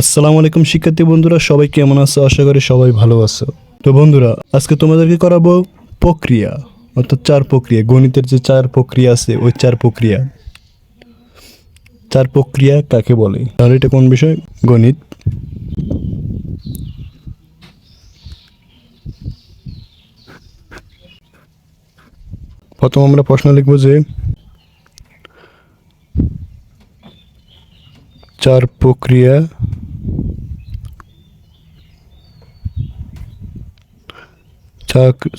আসসালামু আলাইকুম শিক্ষার্থী বন্ধুরা, সবাই কেমন আছো? আশা করি সবাই ভালো আছো। তো বন্ধুরা, আজকে তোমাদেরকে করাবো প্রক্রিয়া, অর্থাৎ চার প্রক্রিয়া। গণিতের যে চার প্রক্রিয়া আছে, ওই চার প্রক্রিয়া কাকে বলে? তাহলে এটা কোন বিষয়? গণিত। প্রথম আমরা প্রশ্ন লিখবো যে চার প্রক্রিয়া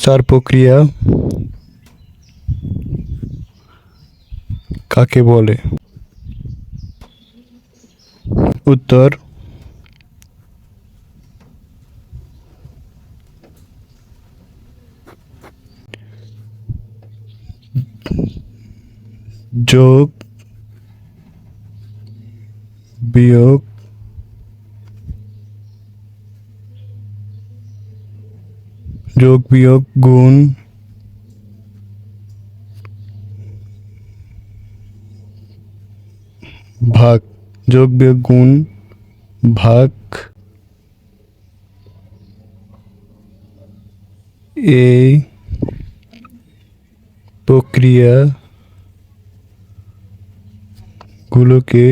চার প্রক্রিয়া কাকে বলে? উত্তর যোগ, বিয়োগ, গুণ, ভাগ। যোগ বিয়োগ গুণ ভাগ এই প্রক্রিয়া গুলোকে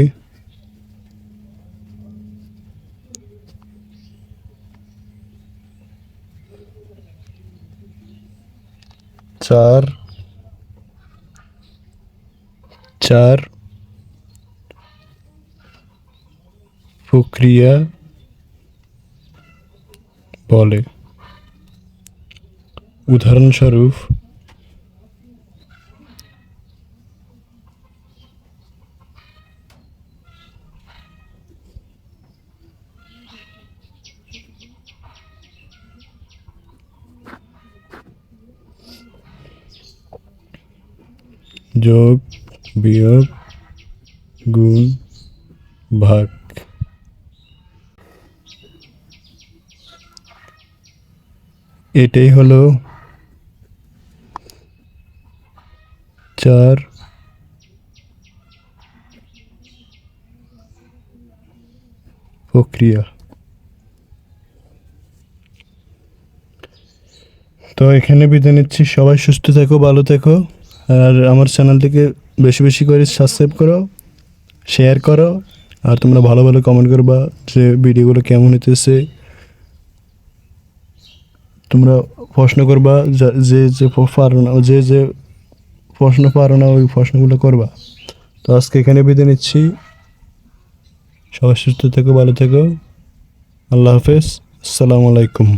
চার চার প্রক্রিয়া বলে। উদাহরণস্বরূপ যোগ, বিয়োগ, গুণ, ভাগ। এটাই হলো চার প্রক্রিয়া। তো এখানে বিদায় নিচ্ছি। সবাই সুস্থ থেকো, ভালো থেকো। আর আমার চ্যানেলটিকে বেশি বেশি করে সাবস্ক্রাইব করো, শেয়ার করো। আর তোমরা ভালো ভালো কমেন্ট করবা যে ভিডিওগুলো কেমন হইতেছে। তোমরা প্রশ্ন করবা, যে যে পারো না, যে প্রশ্ন পারো না, ওই প্রশ্নগুলো করবা। তো আজকে এখানে বিদায় নিচ্ছি। সবাই সুস্থ থেকো, ভালো থেকো। আল্লাহ হাফেজ। আসসালামু আলাইকুম।